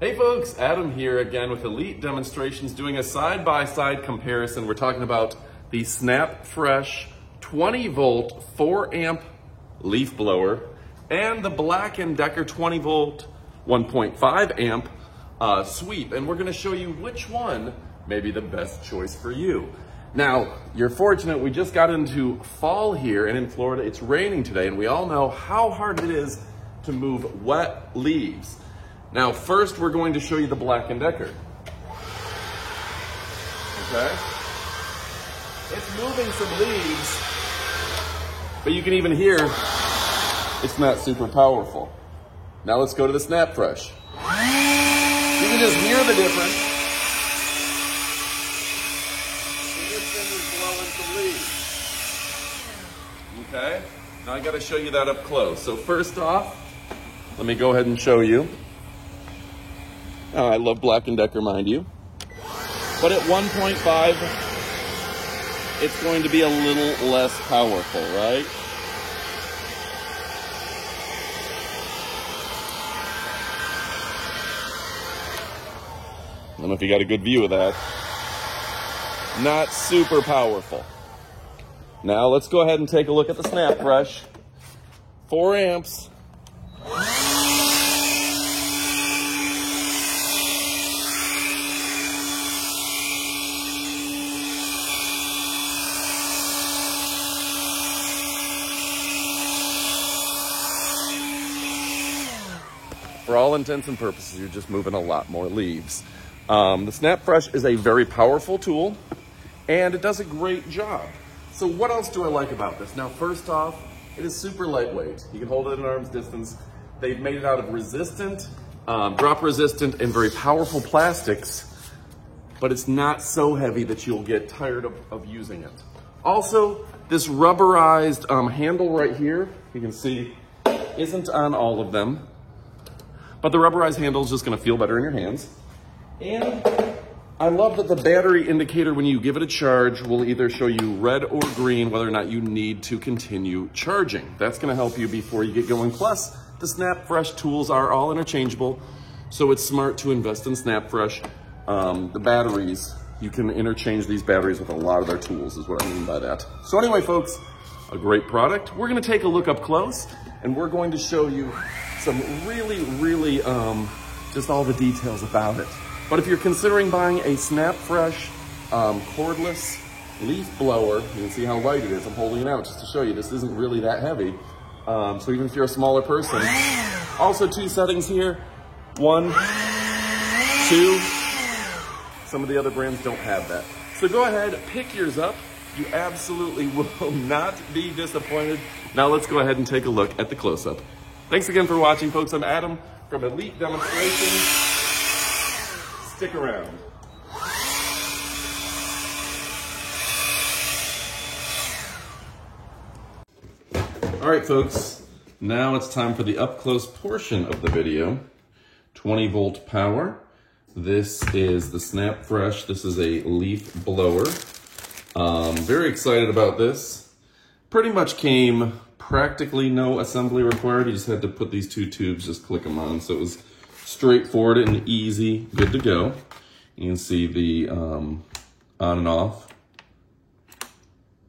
Hey folks, Adam here again with Elite Demonstrations doing a side-by-side comparison. We're talking about the SnapFresh 20 volt 4 amp leaf blower and the Black & Decker 20 volt 1.5 amp sweep. And we're gonna show you which one may be the best choice for you. Now, you're fortunate we just got into fall here, and in Florida it's raining today, and we all know how hard it is to move wet leaves. Now, first we're going to show you the Black & Decker. Okay? It's moving some leaves, but you can even hear it's not super powerful. Now let's go to the SnapFresh. You can just hear the difference. See this finger's blowing some leaves. Okay? Now I gotta show you that up close. So first off, let me go ahead and show you. Oh, I love Black & Decker, mind you. But at 1.5, it's going to be a little less powerful, right? I don't know if you got a good view of that. Not super powerful. Now let's go ahead and take a look at the SnapFresh. 4 amps. For all intents and purposes, you're just moving a lot more leaves. The SnapFresh is a very powerful tool, and it does a great job. So what else do I like about this? Now, first off, it is super lightweight. You can hold it at an arm's distance. They've made it out of resistant, drop resistant, and very powerful plastics, but it's not so heavy that you'll get tired of using it. Also, this rubberized handle right here, you can see, isn't on all of them. But the rubberized handle is just gonna feel better in your hands. And I love that the battery indicator, when you give it a charge, will either show you red or green, whether or not you need to continue charging. That's gonna help you before you get going. Plus, the SnapFresh tools are all interchangeable, so it's smart to invest in SnapFresh. The batteries, you can interchange these batteries with a lot of their tools, is what I mean by that. So anyway, folks, a great product. We're gonna take a look up close, and we're going to show you some really, just all the details about it. But if you're considering buying a SnapFresh cordless leaf blower, you can see how light it is. I'm holding it out just to show you this isn't really that heavy. So even if you're a smaller person. Also 2 settings here. 1, 2. Some of the other brands don't have that. So go ahead, pick yours up. You absolutely will not be disappointed. Now let's go ahead and take a look at the close-up. Thanks again for watching, folks. I'm Adam from Elite Demonstrations. Stick around. All right, folks. Now it's time for the up-close portion of the video. 20 volt power. This is the SnapFresh. This is a leaf blower. Very excited about this. Pretty much came practically no assembly required. You just had to put these 2 tubes, just click them on. So it was straightforward and easy, good to go. You can see the on and off,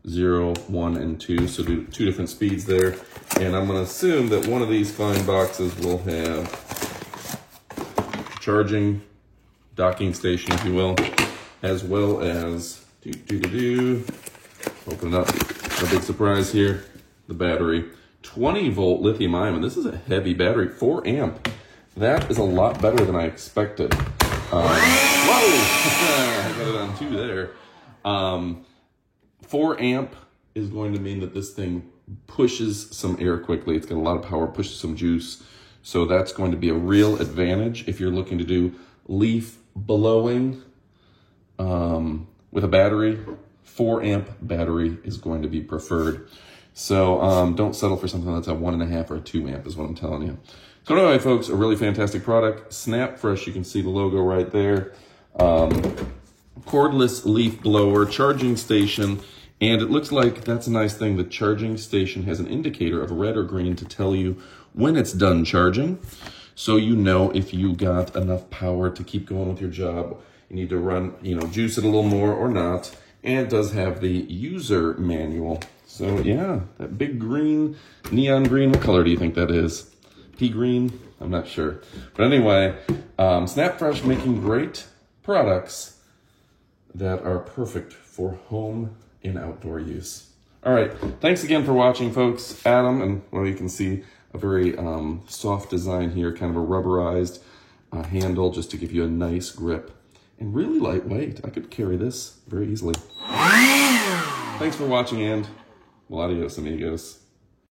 0, 1, and 2. So do 2 different speeds there. And I'm gonna assume that one of these fine boxes will have charging, docking station, if you will, as well as open it up. A big surprise here. The battery, 20 volt lithium ion. This is a heavy battery, 4 amp. That is a lot better than I expected. Whoa, I got it on 2 there. 4 amp is going to mean that this thing pushes some air quickly. It's got a lot of power, pushes some juice. So that's going to be a real advantage if you're looking to do leaf blowing with a battery. 4 amp battery is going to be preferred. So don't settle for something that's a 1.5 or a 2 amp is what I'm telling you. So anyway, folks, a really fantastic product. SnapFresh, you can see the logo right there. Cordless leaf blower, charging station, and it looks like that's a nice thing. The charging station has an indicator of red or green to tell you when it's done charging. so you know if you got enough power to keep going with your job. You need to run, juice it a little more or not. And it does have the user manual. So yeah, that big green, neon green, what color do you think that is? Pea green? I'm not sure. But anyway, SnapFresh making great products that are perfect for home and outdoor use. All right, thanks again for watching, folks. Adam, and well, you can see a very soft design here, kind of a rubberized handle just to give you a nice grip. And really lightweight. I could carry this very easily. Thanks for watching, and well, adios, amigos.